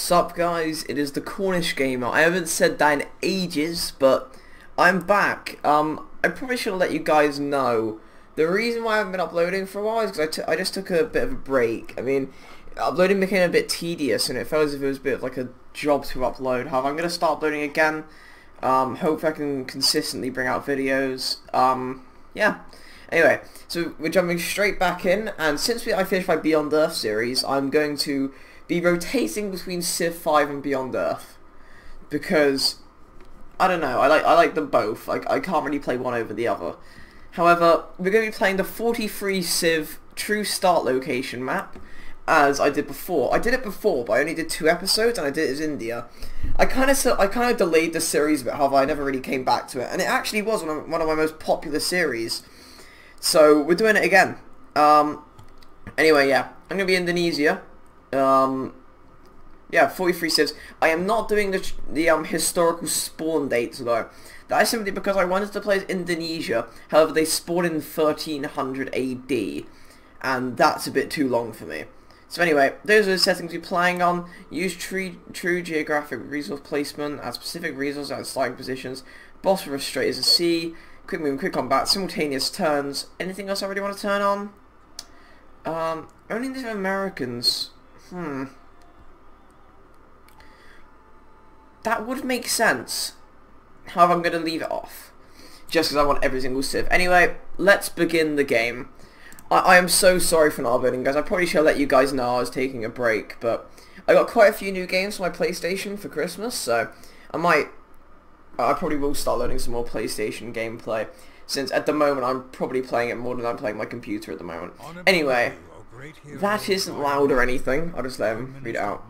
Sup guys, it is the TheCornishGamer. I haven't said that in ages, but I'm back. I probably should have let you guys know. The reason why I haven't been uploading for a while is because I just took a bit of a break. I mean, uploading became a bit tedious and it felt as if it was a bit of like a job to upload. However, I'm going to start uploading again. Hope I can consistently bring out videos. Yeah. Anyway, so we're jumping straight back in, and since I finished my Beyond Earth series, I'm going to be rotating between Civ 5 and Beyond Earth, because I don't know, I like them both. I can't really play one over the other. However, we're going to be playing the 43 Civ True Start Location map, as I did before. I did it before, but I only did 2 episodes, and I did it as India. I kind of delayed the series a bit, however I never really came back to it, and it actually was one of my most popular series. So we're doing it again. Anyway, yeah, I'm gonna be in Indonesia. Yeah, 43 civs. I am not doing the historical spawn dates though. That is simply because I wanted to play as Indonesia. However, they spawned in 1300 AD, and that's a bit too long for me. So anyway, those are the settings we're playing on. Use true geographic resource placement, add specific resources at starting positions. Boss for straight as a sea. Quick movement, quick combat, simultaneous turns. Anything else I really want to turn on? Only Native Americans. That would make sense. However, I'm going to leave it off, just because I want every single civ. Anyway, let's begin the game. I am so sorry for not uploading, guys. I probably should have let you guys know I was taking a break, but I got quite a few new games for my PlayStation for Christmas, so I probably will start loading some more PlayStation gameplay, since at the moment I'm probably playing it more than I'm playing my computer at the moment. Anyway, that isn't loud or anything. I'll just let him read it out.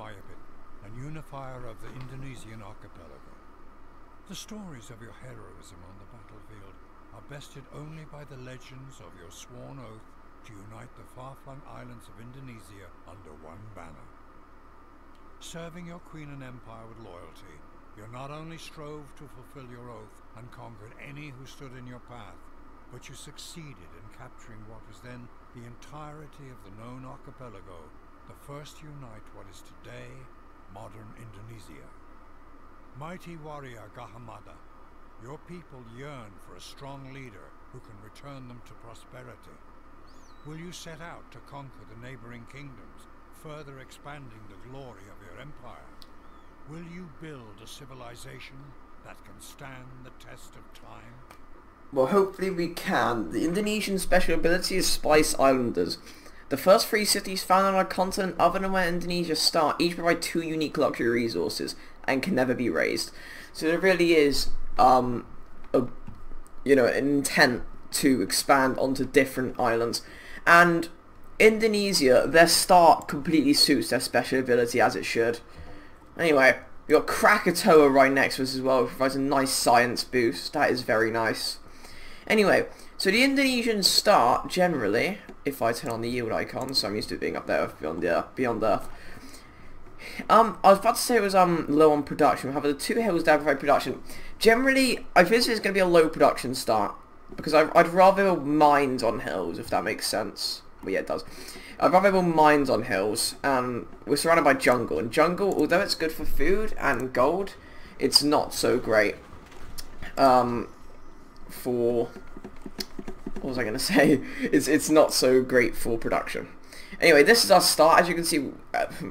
And unifier of the Indonesian archipelago. The stories of your heroism on the battlefield are bested only by the legends of your sworn oath to unite the far-flung islands of Indonesia under one banner. Serving your queen and empire with loyalty, you not only strove to fulfill your oath and conquered any who stood in your path, but you succeeded in capturing what was then the entirety of the known archipelago, the first to unite what is today modern Indonesia. Mighty warrior Gahamada, your people yearn for a strong leader who can return them to prosperity. Will you set out to conquer the neighboring kingdoms, further expanding the glory of your empire? Will you build a civilization that can stand the test of time? Well, hopefully we can. The Indonesian special ability is Spice Islanders. The first 3 cities found on our continent other than where Indonesia start each provide 2 unique luxury resources and can never be raised. So there really is, an intent to expand onto different islands. And Indonesia, their start completely suits their special ability as it should. Anyway, we've got Krakatoa right next to us as well, which provides a nice science boost. That is very nice. Anyway, so the Indonesians start, generally, if I turn on the yield icon, so I'm used to it being up there with Beyond Earth. I was about to say it was low on production, however the 2 hills that provide production. Generally, I feel it's going to be a low production start, because I'd rather build mines on hills, if that makes sense. Well, yeah, it does. I'd rather build mines on hills. We're surrounded by jungle, and jungle, although it's good for food and gold, it's not so great for... What was I going to say? It's not so great for production. Anyway, this is our start. As you can see,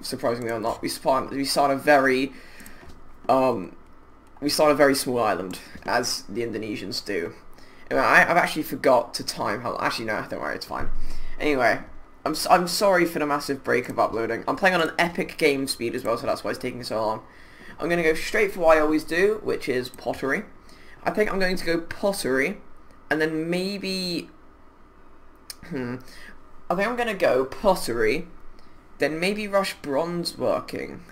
surprisingly or not, we start a very small island, as the Indonesians do. Anyway, I've actually forgot to time how... Actually, no, don't worry, it's fine. Anyway, I'm sorry for the massive break of uploading. I'm playing on an epic game speed as well, so that's why it's taking so long. I'm going to go straight for what I always do, which is pottery. I think I'm going to go pottery, and then maybe... I think I'm going to go pottery, then maybe rush bronze working.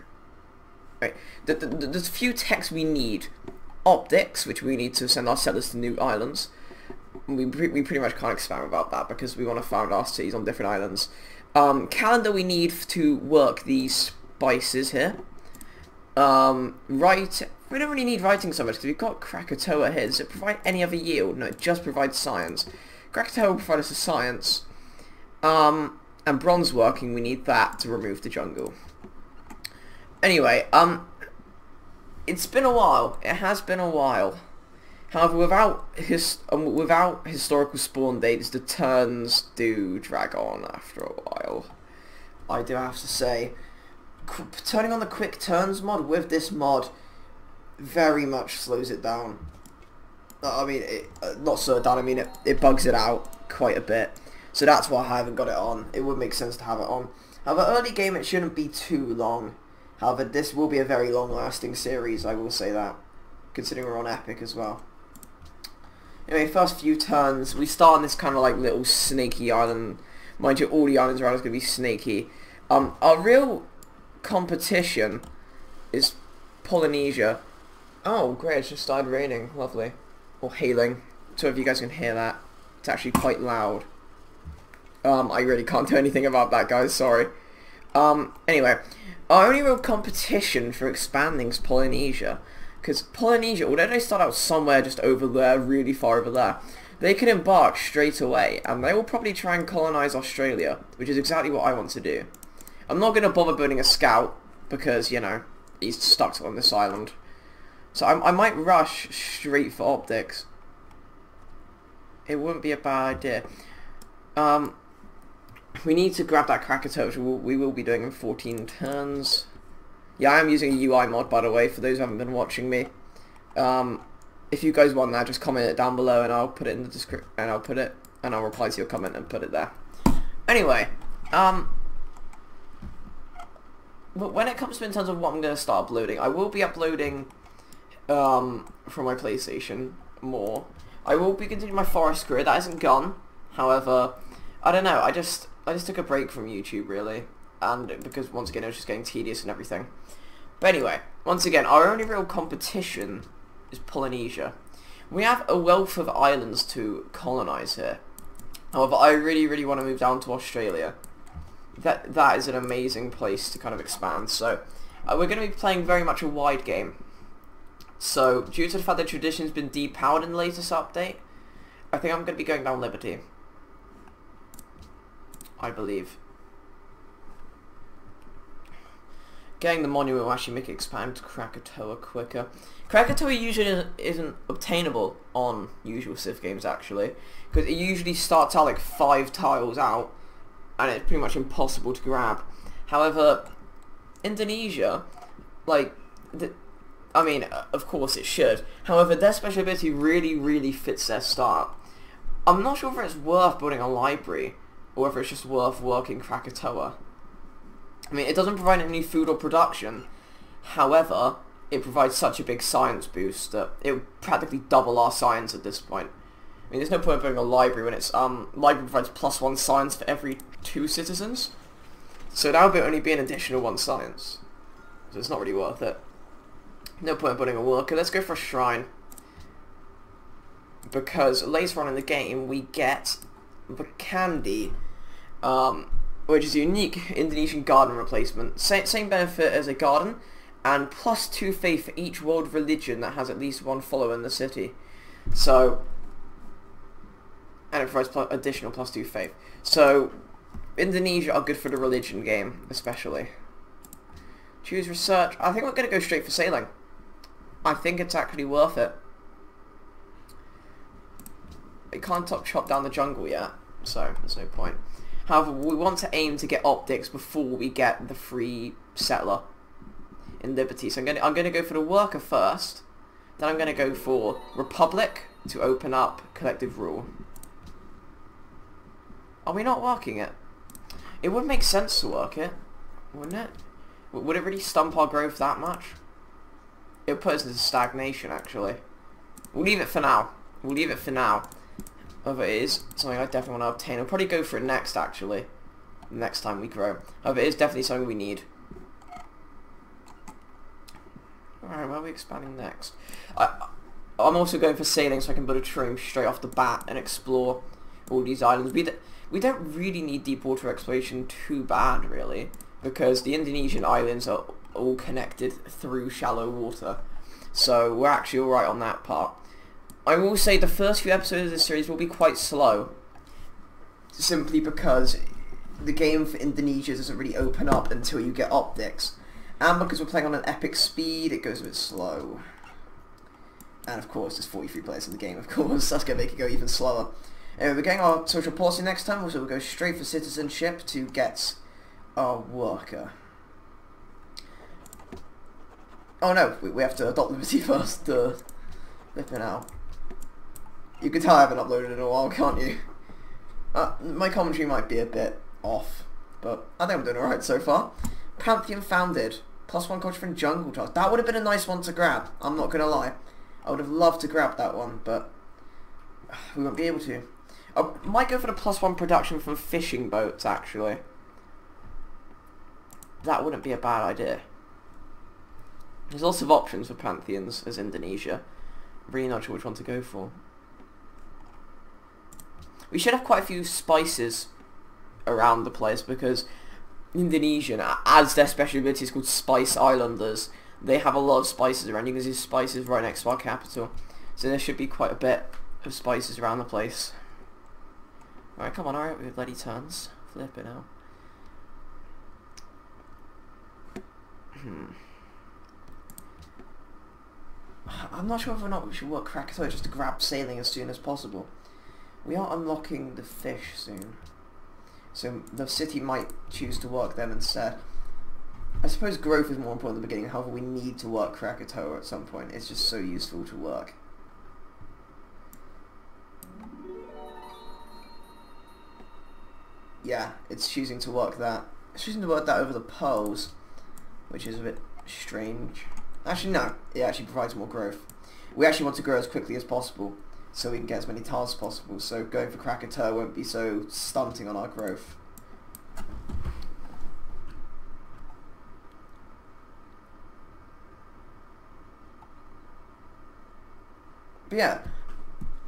Right. There's a few techs we need. Optics, which we need to send our settlers to new islands. We pretty much can't expand about that because we want to found our cities on different islands. Calendar we need to work these spices here. We don't really need writing so much because we've got Krakatoa here. Does it provide any other yield? No, it just provides science. Krakatoa will provide us a science. And bronze working, we need that to remove the jungle. Anyway, it's been a while. It has been a while. However, without historical spawn dates, the turns do drag on after a while. I do have to say, turning on the quick turns mod with this mod very much slows it down. I mean, not slow it down, I mean it bugs it out quite a bit. So that's why I haven't got it on. It would make sense to have it on. However, early game it shouldn't be too long. However, this will be a very long-lasting series, I will say that. Considering we're on Epic as well. Anyway, first few turns, we start on this kind of like little snaky island. Mind you, all the islands around is going to be snaky. Our real competition is Polynesia. Oh, great, it's just started raining. Lovely. Or hailing. So if you guys can hear that, it's actually quite loud. I really can't do anything about that, guys, sorry. Anyway, our only real competition for expanding is Polynesia. Because Polynesia, although they start out somewhere just over there, really far over there, they can embark straight away, and they will probably try and colonize Australia, which is exactly what I want to do. I'm not going to bother building a scout, because, you know, he's stuck on this island. So I might rush straight for optics. It wouldn't be a bad idea. We need to grab that Krakatoa, which we will be doing in 14 turns. Yeah, I am using a UI mod, by the way, for those who haven't been watching me. If you guys want that, just comment it down below, and I'll put it in the description, and I'll reply to your comment and put it there. Anyway, but when it comes to in terms of what I'm going to start uploading, I will be uploading from my PlayStation more. I will be continuing my forest career. That isn't gone. However, I don't know. I just took a break from YouTube, really. And because, once again, it was just getting tedious and everything. But anyway, once again, our only real competition is Polynesia. We have a wealth of islands to colonize here. However, I really, really want to move down to Australia. That is an amazing place to kind of expand. So, we're going to be playing very much a wide game. So, due to the fact that tradition's been depowered in the latest update, I think I'm going to be going down Liberty. I believe. Getting the monument will actually make it expand to Krakatoa quicker. Krakatoa usually isn't obtainable on usual Civ games, actually, because it usually starts out like 5 tiles out, and it's pretty much impossible to grab. However, Indonesia, like, I mean, of course it should. However, their special ability really, really fits their start. I'm not sure if it's worth building a library, or whether it's just worth working Krakatoa. I mean, it doesn't provide any food or production. However, it provides such a big science boost that it would practically double our science at this point. I mean, there's no point in building a library when it's, library provides +1 science for every 2 citizens. So that would only be an additional 1 science. So it's not really worth it. No point in building a worker. Let's go for a shrine. Because later on in the game, we get the candy, which is a unique Indonesian garden replacement. Same benefit as a garden, and +2 faith for each world religion that has at least 1 follower in the city. So, and it provides additional +2 faith. So, Indonesia are good for the religion game, especially. Choose research. I think we're going to go straight for sailing. I think it's actually worth it. We can't chop down the jungle yet, so there's no point. However, we want to aim to get optics before we get the free settler in Liberty. So I'm going to go for the worker first. Then I'm going to go for Republic to open up collective rule. Are we not working it? It would make sense to work it, wouldn't it? Would it really stump our growth that much? It would put us into stagnation, actually. We'll leave it for now. We'll leave it for now. However, it is something I definitely want to obtain. I'll probably go for it next, actually. Next time we grow. However, it is definitely something we need. Alright, where are we expanding next? I'm also going for sailing so I can build a trim straight off the bat and explore all these islands. We don't really need deep water exploration too bad, really, because the Indonesian islands are all connected through shallow water. So we're actually alright on that part. I will say the first few episodes of this series will be quite slow, simply because the game for Indonesia doesn't really open up until you get optics. And because we're playing on an epic speed, it goes a bit slow. And of course, there's 43 players in the game, of course. That's going to make it go even slower. Anyway, we're getting our social policy next time, so we'll go straight for citizenship to get our worker. Oh no, we have to adopt liberty first. Flipping out. You can tell I haven't uploaded in a while, can't you? My commentary might be a bit off, but I think I'm doing alright so far. Pantheon founded. +1 culture from jungle trials. That would have been a nice one to grab, I'm not going to lie. I would have loved to grab that one, but we won't be able to. I might go for the +1 production from fishing boats, actually. That wouldn't be a bad idea. There's lots of options for Pantheons as Indonesia. Really not sure which one to go for. We should have quite a few spices around the place because Indonesian, as their special ability is called Spice Islanders, they have a lot of spices around. You can see spices right next to our capital. So there should be quite a bit of spices around the place. Alright, come on, alright, we have bloody turns. Flip it out. I'm not sure whether or not we should work Krakatoa just to grab sailing as soon as possible. We are unlocking the fish soon. So the city might choose to work them instead. I suppose growth is more important in the beginning, however we need to work Krakatoa at some point. It's just so useful to work. Yeah, it's choosing to work that. It's choosing to work that over the pearls, which is a bit strange. Actually, no. It actually provides more growth. We actually want to grow as quickly as possible, so we can get as many tiles as possible. So going for Krakatoa won't be so stunting on our growth. But yeah,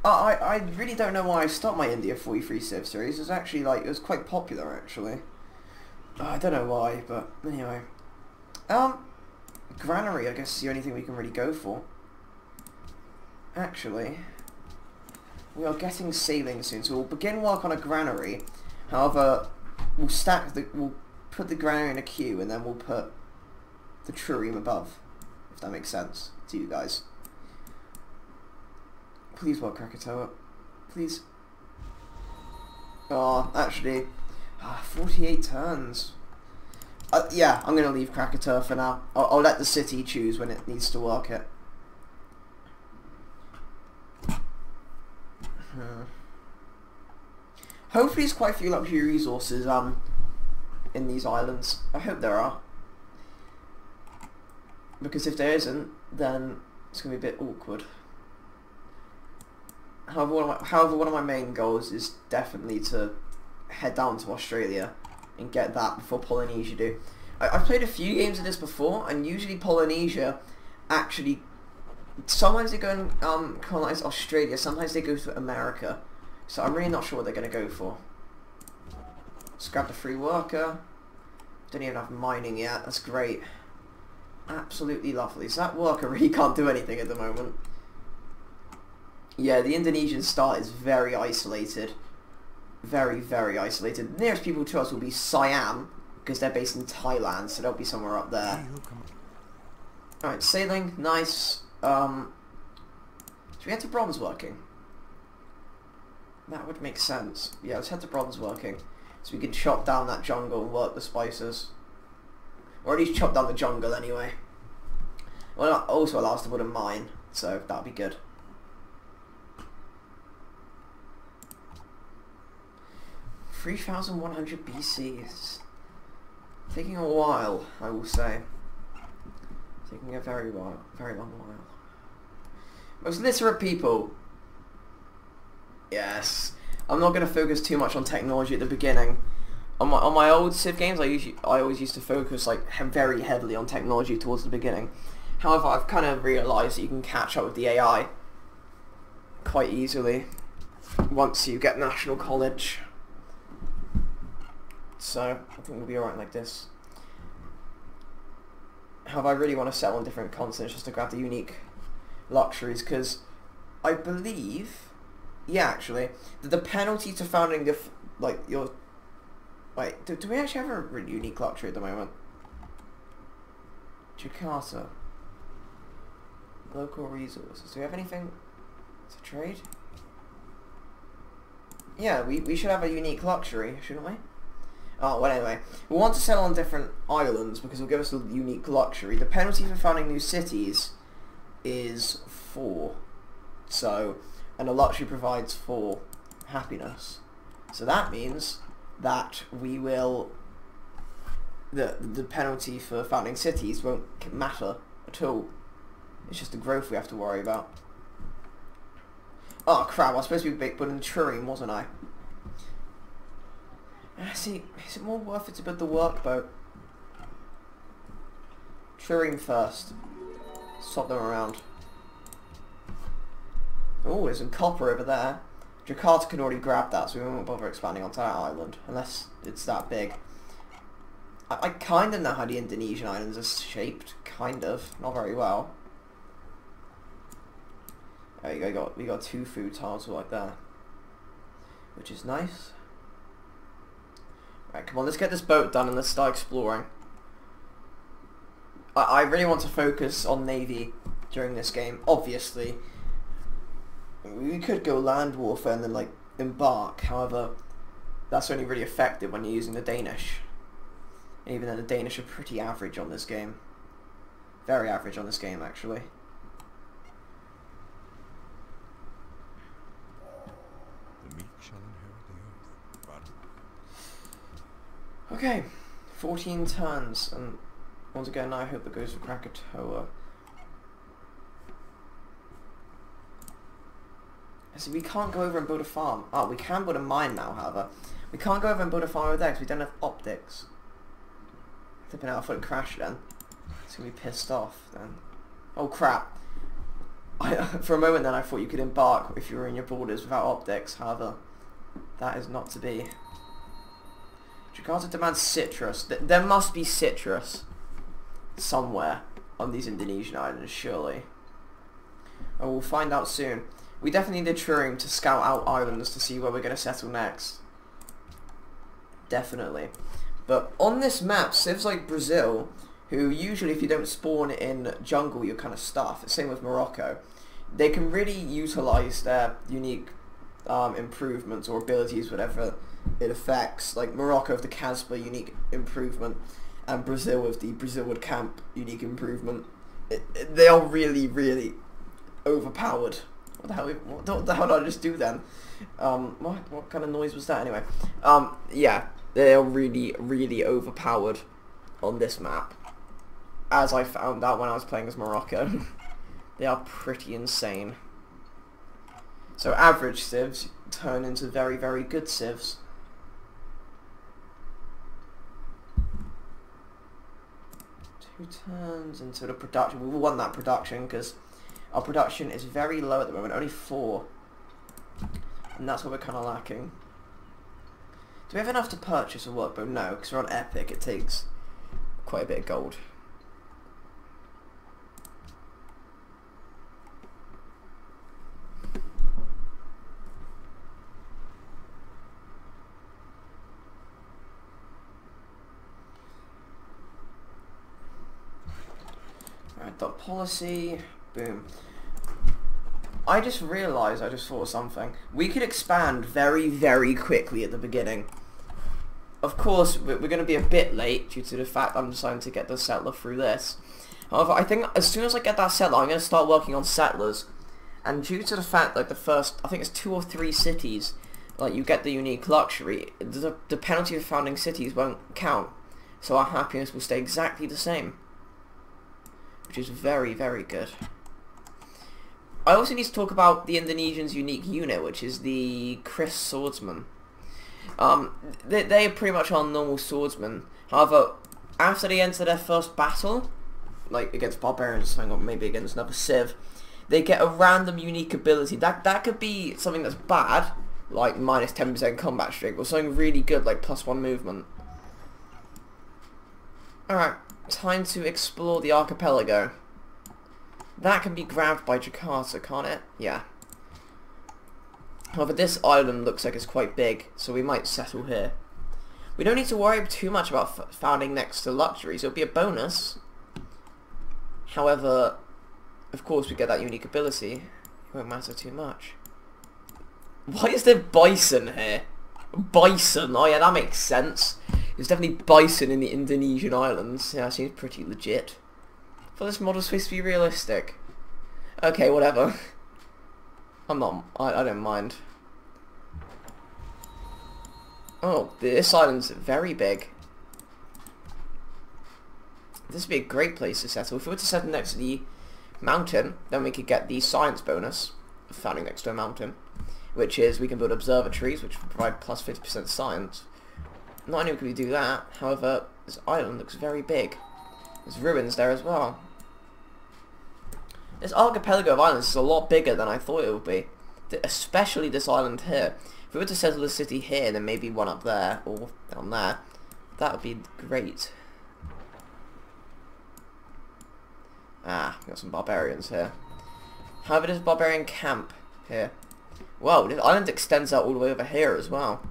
I really don't know why I stopped my India 43 Civ series. It was actually like, it was quite popular actually. I don't know why, but anyway. Granary, I guess, is the only thing we can really go for. Actually, we are getting sailing soon, so we'll begin work on a granary. However, we'll put the granary in a queue, and then we'll put the trireme above, if that makes sense to you guys. Please work Krakatoa. Please. Oh, actually, 48 turns. Yeah, I'm going to leave Krakatoa for now. I'll let the city choose when it needs to work it. Hopefully there's quite a few luxury resources in these islands. I hope there are. Because if there isn't, then it's going to be a bit awkward. However, one of my main goals is definitely to head down to Australia and get that before Polynesia do. I've played a few games of this before, and usually Polynesia actually, sometimes they go and colonize Australia, sometimes they go to America. So I'm really not sure what they're going to go for. Let's grab the free worker. Don't even have mining yet, that's great. Absolutely lovely. So that worker really can't do anything at the moment. Yeah, the Indonesian start is very isolated. Very, very isolated. The nearest people to us will be Siam, because they're based in Thailand, so they'll be somewhere up there. Alright, sailing, nice. Should we head to bronze working? That would make sense. Yeah, let's head to bronze working. So we can chop down that jungle and work the spices. Or at least chop down the jungle anyway. Well, that also allows us to put a mine, so that'll be good. $3,100 BC is taking a while, I will say. Taking a very long while. Most literate people. Yes. I'm not going to focus too much on technology at the beginning. On my old Civ games, I always used to focus like very heavily on technology towards the beginning. However, I've kind of realised that you can catch up with the AI quite easily once you get National College. So I think we'll be alright like this. However, I really want to settle on different continents just to grab the unique luxuries, because I believe, yeah, actually, that the penalty to founding the wait, do we actually have a really unique luxury at the moment? Jakarta. Local resources. Do we have anything to trade? Yeah, we should have a unique luxury, shouldn't we? Oh, well, anyway. We want to settle on different islands because it'll give us a unique luxury. The penalty for founding new cities is 4. So, and a luxury provides 4 happiness. So that means that we will... The penalty for founding cities won't matter at all. It's just the growth we have to worry about. Oh crap, I was supposed to be building Turin, wasn't I? See, is it more worth it to build the workboat? Turin first. Swap them around. Oh, there's some copper over there. Jakarta can already grab that, so we won't bother expanding onto that island, unless it's that big. I kind of know how the Indonesian islands are shaped, kind of, not very well. There you go, we got 2 food tiles like that, which is nice. Right, come on, let's get this boat done and let's start exploring. I really want to focus on Navy during this game, obviously. We could go land warfare and then, like, embark, however, that's only really effective when you're using the Danish. And even then, the Danish are pretty average on this game. Very average on this game, actually. The meek shall inherit the earth, but... Okay, 14 turns, and once again, I hope it goes for Krakatoa. See, we can't go over and build a farm. Oh, we can build a mine now, however. We can't go over and build a farm over there because we don't have optics. Flipping out, I thought it crashed then. It's going to be pissed off then. Oh crap. For a moment then I thought you could embark if you were in your borders without optics, however, that is not to be. Jakarta demands citrus. There must be citrus somewhere on these Indonesian islands, surely. Oh, we'll find out soon. We definitely need a Turing to scout out islands to see where we're going to settle next. Definitely. But on this map, civs like Brazil, who usually if you don't spawn in jungle you're kind of stuffed, same with Morocco, they can really utilise their unique improvements or abilities, whatever it affects. Like Morocco with the Casbah unique improvement, and Brazil with the Brazilwood Camp unique improvement. They are really, really overpowered. What the hell did I just do then? What kind of noise was that anyway? Yeah, they are really, really overpowered on this map. As I found out when I was playing as Morocco. They are pretty insane. So average civs turn into very, very good civs. Two turns into the production. We will want that production because our production is very low at the moment, only 4. And that's what we're kind of lacking. Do we have enough to purchase a workboat? No, because we're on Epic, it takes quite a bit of gold. Alright, dot policy, boom. I just realised, I just thought of something. We could expand very, very quickly at the beginning. Of course, we're going to be a bit late due to the fact I'm deciding to get the settler through this. However, I think as soon as I get that settler, I'm going to start working on settlers. And due to the fact, like, the first, I think it's 2 or 3 cities, like, you get the unique luxury, the penalty of founding cities won't count. So our happiness will stay exactly the same. Which is very, very good. I also need to talk about the Indonesians' unique unit, which is the Chris Swordsman. They are pretty much our normal swordsmen. However, after they enter their first battle, like against barbarians or maybe against another civ, they get a random unique ability. That could be something that's bad, like minus 10% combat streak, or something really good, like +1 movement. Alright, time to explore the archipelago. That can be grabbed by Jakarta, can't it? Yeah. However, this island looks like it's quite big, so we might settle here. We don't need to worry too much about founding next to luxuries. It'll be a bonus, However, of course we get that unique ability. It won't matter too much. Why is there bison here? Bison? Oh yeah, that makes sense. There's definitely bison in the Indonesian islands. Yeah, that seems pretty legit. I thought this model's supposed to be realistic. Okay, whatever. I'm not... I don't mind. Oh, this island's very big. This would be a great place to settle. If we were to settle next to the mountain, then we could get the science bonus of founding next to a mountain, which is we can build observatories, which will provide plus 50% science. Not only can we do that, however, this island looks very big. There's ruins there as well. This archipelago of islands is a lot bigger than I thought it would be. Especially this island here. If we were to settle a city here, then maybe one up there, or down there, that would be great. Ah, we got some barbarians here. However, there's a barbarian camp here. Whoa, this island extends out all the way over here as well.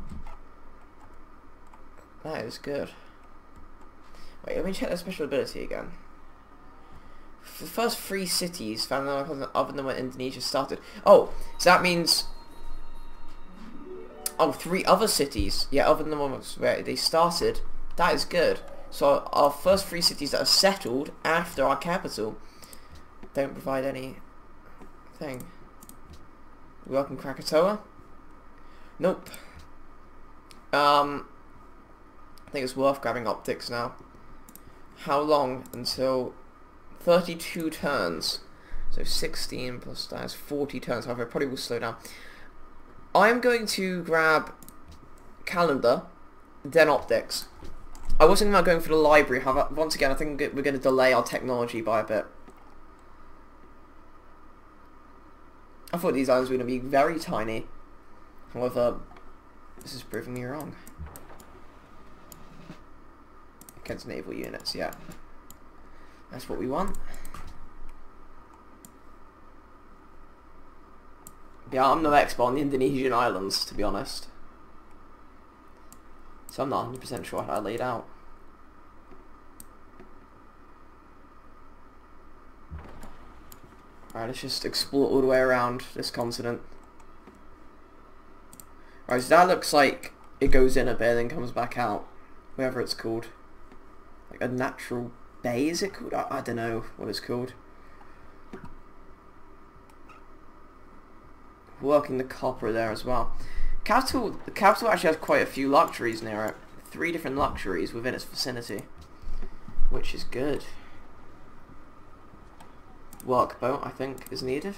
That is good. Wait, let me check the special ability again. The first 3 cities found other than when Indonesia started. Oh, so that means... Oh, 3 other cities. Yeah, other than the ones where they started. That is good. So our first 3 cities that are settled after our capital don't provide anything. Welcome Krakatoa? Nope. I think it's worth grabbing optics now. How long until 32 turns? So 16 plus that is 40 turns. However, I probably will slow down. I'm going to grab calendar, then optics. I was thinking about going for the library. However, once again, I think we're going to delay our technology by a bit. I thought these islands were going to be very tiny. However, this is proving me wrong. Against naval units, yeah. That's what we want. Yeah, I'm no expert on the Indonesian islands, to be honest. So I'm not 100% sure how I laid out. Alright, let's just explore all the way around this continent. Alright, so that looks like it goes in a bit and then comes back out. Whatever it's called. Like a natural bay, is it called? I don't know what it's called. Working the copper there as well. The capital actually has quite a few luxuries near it. 3 different luxuries within its vicinity, which is good. Workboat, I think, is needed.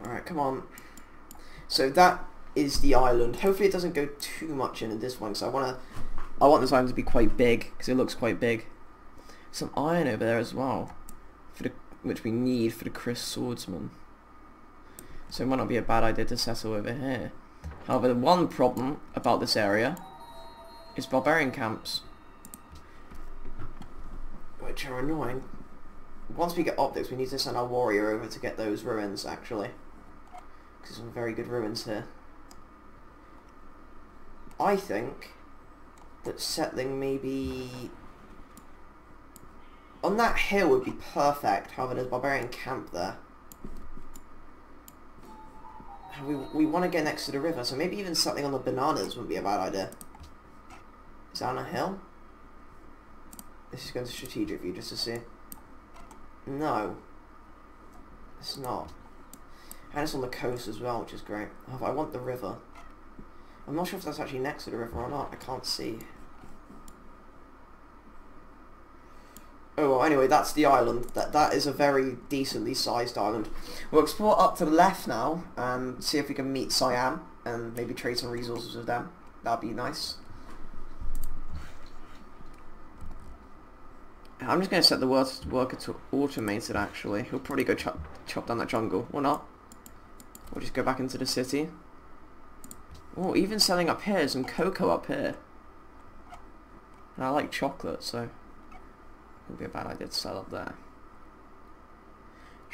Alright, come on. So that is the island. Hopefully it doesn't go too much into this one, so I want this island to be quite big, because it looks quite big. Some iron over there as well, which we need for the Chris Swordsman. So it might not be a bad idea to settle over here. However, the one problem about this area is barbarian camps, which are annoying. Once we get optics, we need to send our warrior over to get those ruins, actually. Because there's some very good ruins here. I think that settling maybe on that hill would be perfect. However, there's a barbarian camp there. We want to get next to the river, so maybe even settling on the bananas wouldn't be a bad idea. Is that on a hill? This is going to strategic view just to see. No, it's not. And it's on the coast as well, which is great. However, I want the river. I'm not sure if that's actually next to the river or not. I can't see. Oh, well, anyway, that's the island. That is a very decently sized island. We'll explore up to the left now and see if we can meet Siam and maybe trade some resources with them. That'd be nice. I'm just going to set the worker to automated, actually. He'll probably go chop down that jungle. Or not. We'll just go back into the city. Oh, even selling up here, some cocoa up here. And I like chocolate, so it would be a bad idea to sell up there.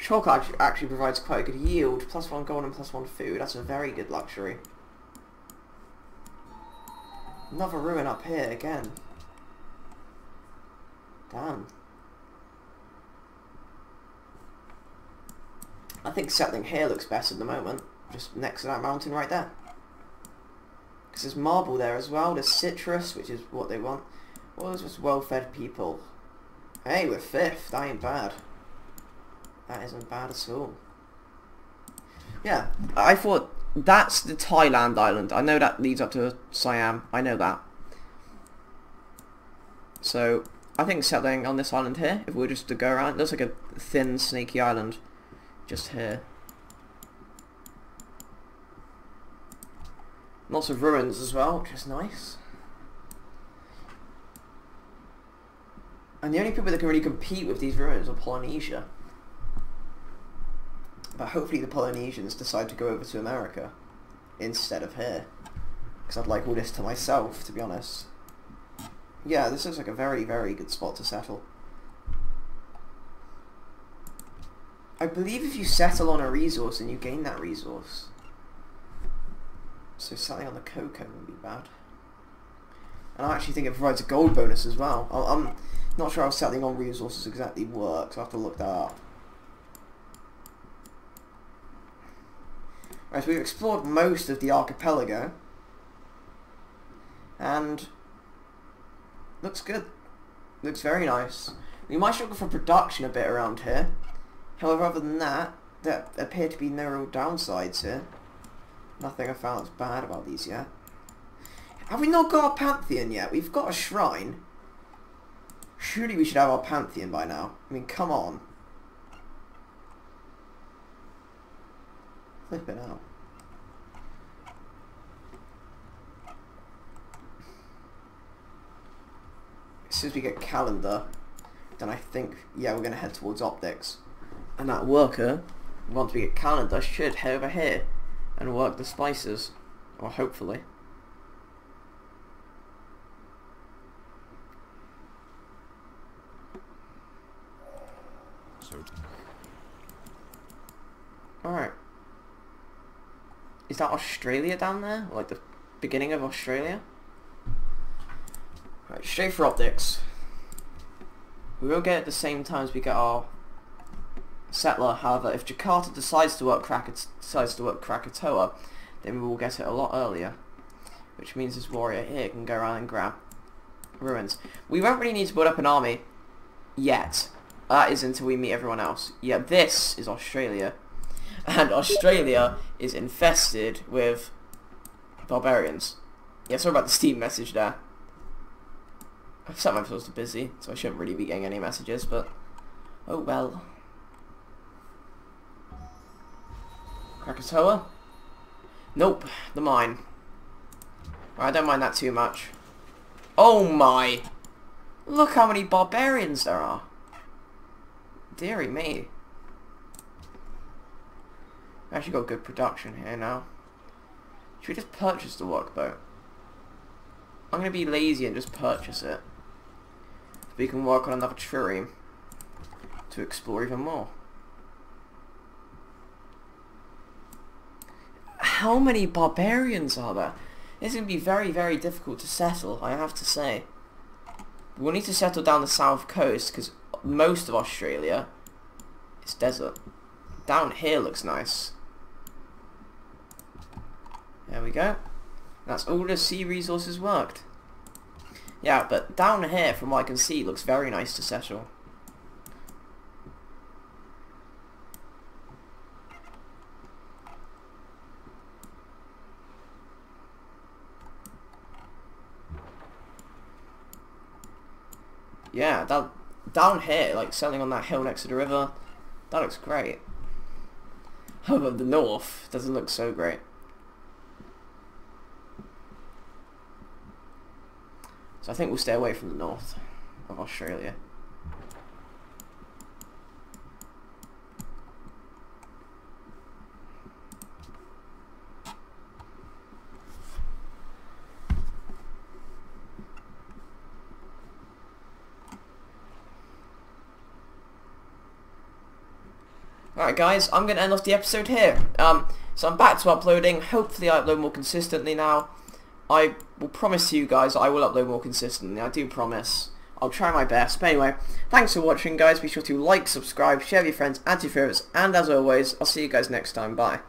Chalk actually provides quite a good yield. +1 gold and +1 food. That's a very good luxury. Another ruin up here again. Damn. I think settling here looks better at the moment. Just next to that mountain right there. Because there's marble there as well. There's citrus, which is what they want. Well, there's just well-fed people. Hey, we're 5th. That ain't bad. That isn't bad at all. Yeah, I thought that's the Thailand island. I know that leads up to Siam. I know that. So, I think settling on this island here, if we were just to go around, it looks like a thin, snaky island. Just here. Lots of ruins as well, which is nice. And the only people that can really compete with these ruins are Polynesia. But hopefully the Polynesians decide to go over to America instead of here. Because I'd like all this to myself, to be honest. Yeah, this looks like a very, very good spot to settle. I believe if you settle on a resource, then you gain that resource. So settling on the cocoa wouldn't be bad. And I actually think it provides a gold bonus as well. I'm not sure how settling on resources exactly works. I'll have to look that up. Right, so we've explored most of the archipelago. And looks good. Looks very nice. We might struggle for production a bit around here. However, other than that, there appear to be no real downsides here. Nothing I found that's bad about these yet. Have we not got a Pantheon yet? We've got a shrine. Surely we should have our Pantheon by now. I mean, come on. Flip it out. As soon as we get calendar, then I think, yeah, we're going to head towards optics. And that worker, once we get calendar, should head over here and work the spices. Or hopefully. Alright. Is that Australia down there? Like the beginning of Australia? Right, straight for optics. We will get it at the same time as we get our settler. However, if Jakarta decides to work Krakatoa, then we will get it a lot earlier. Which means this warrior here can go around and grab ruins. We won't really need to build up an army yet. That is until we meet everyone else. Yeah, this is Australia. And Australia is infested with barbarians. Yeah, sorry about the Steam message there. I've set myself to busy, so I shouldn't really be getting any messages, but oh well. Krakatoa? Nope, the mine. I don't mind that too much. Oh my! Look how many barbarians there are. Deary me. We actually got good production here now. Should we just purchase the workboat? I'm going to be lazy and just purchase it. So we can work on another trireme to explore even more. How many barbarians are there? It's going to be very, very difficult to settle, I have to say. We'll need to settle down the south coast because most of Australia is desert. Down here looks nice. There we go. That's all the sea resources worked. Yeah, but down here, from what I can see, looks very nice to settle. Yeah, down here, like selling on that hill next to the river, that looks great. However, the north doesn't look so great. So I think we'll stay away from the north of Australia. Alright guys, I'm going to end off the episode here. So I'm back to uploading. Hopefully I upload more consistently now. I will promise to you guys I will upload more consistently. I do promise. I'll try my best. But anyway, thanks for watching guys. Be sure to like, subscribe, share with your friends, add your favourites, and as always, I'll see you guys next time. Bye.